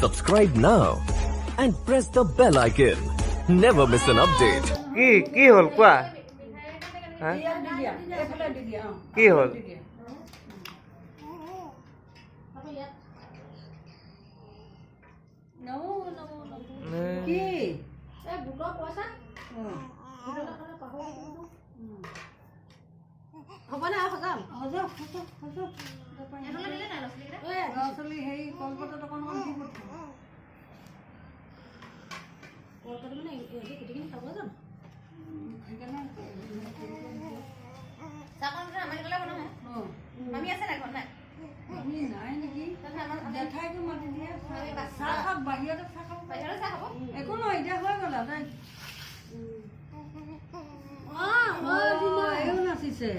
Subscribe now and press the bell icon. Never miss an update. কি হল কোৱা কি হল নাচিছে